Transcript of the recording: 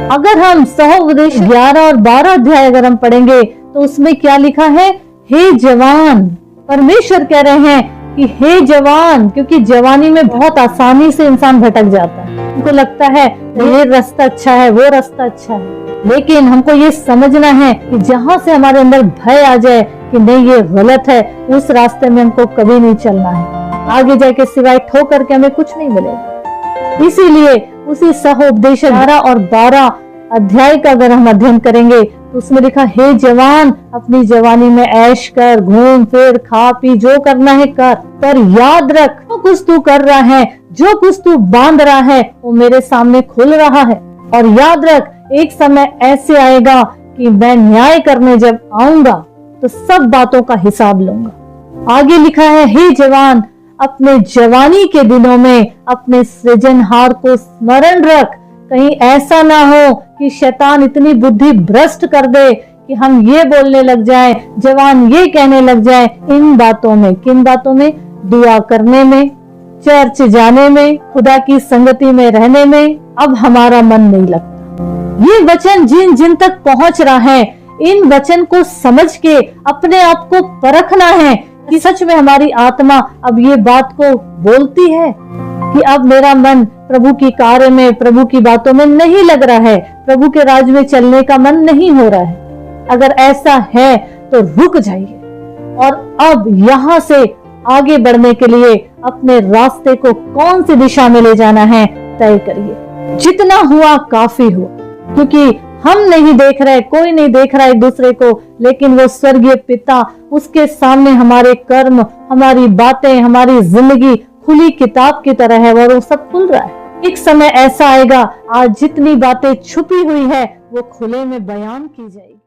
अगर हम सहोपदेश 11 और 12 अध्याय अगर हम पढ़ेंगे तो उसमें क्या लिखा है, हे जवान। परमेश्वर कह रहे हैं कि हे जवान, क्योंकि जवानी में बहुत आसानी से इंसान भटक जाता है। उनको लगता है ये रास्ता अच्छा है, वो रास्ता अच्छा है, लेकिन हमको ये समझना है कि जहाँ से हमारे अंदर भय आ जाए कि नहीं ये गलत है, उस रास्ते में हमको कभी नहीं चलना है। आगे जाके सिवाय ठोकर के हमें कुछ नहीं मिलेगा। इसीलिए उसी सहोपदेश 11 और 12 अध्याय का अगर हम अध्ययन करेंगे तो उसमें लिखा, हे जवान, अपनी जवानी में ऐश कर, घूम फिर, खा पी, जो करना है कर, पर याद रख जो कुछ तू कर रहा है, जो कुछ तू बांध रहा है, वो मेरे सामने खुल रहा है। और याद रख, एक समय ऐसे आएगा कि मैं न्याय करने जब आऊंगा तो सब बातों का हिसाब लूंगा। आगे लिखा है, हे जवान, अपने जवानी के दिनों में अपने सृजनहार को स्मरण रख। कहीं ऐसा ना हो कि शैतान इतनी बुद्धि भ्रष्ट कर दे कि हम ये बोलने लग जाए, जवान ये कहने लग जाए इन बातों में। किन बातों में? दुआ करने में, चर्च जाने में, खुदा की संगति में रहने में अब हमारा मन नहीं लगता। ये वचन जिन जिन तक पहुंच रहा है, इन वचन को समझ के अपने आप को परखना है कि सच में हमारी आत्मा अब ये बात को बोलती है कि अब मेरा मन प्रभु की कार्य में, प्रभु की बातों में नहीं लग रहा है, प्रभु के राज में चलने का मन नहीं हो रहा है। अगर ऐसा है तो रुक जाइए और अब यहाँ से आगे बढ़ने के लिए अपने रास्ते को कौन सी दिशा में ले जाना है तय करिए। जितना हुआ काफी हुआ, क्योंकि हम नहीं देख रहे, कोई नहीं देख रहा एक दूसरे को, लेकिन वो स्वर्गीय पिता, उसके सामने हमारे कर्म, हमारी बातें, हमारी जिंदगी खुली किताब की तरह है और वो सब खुल रहा है। एक समय ऐसा आएगा, आज जितनी बातें छुपी हुई है वो खुले में बयान की जाएगी।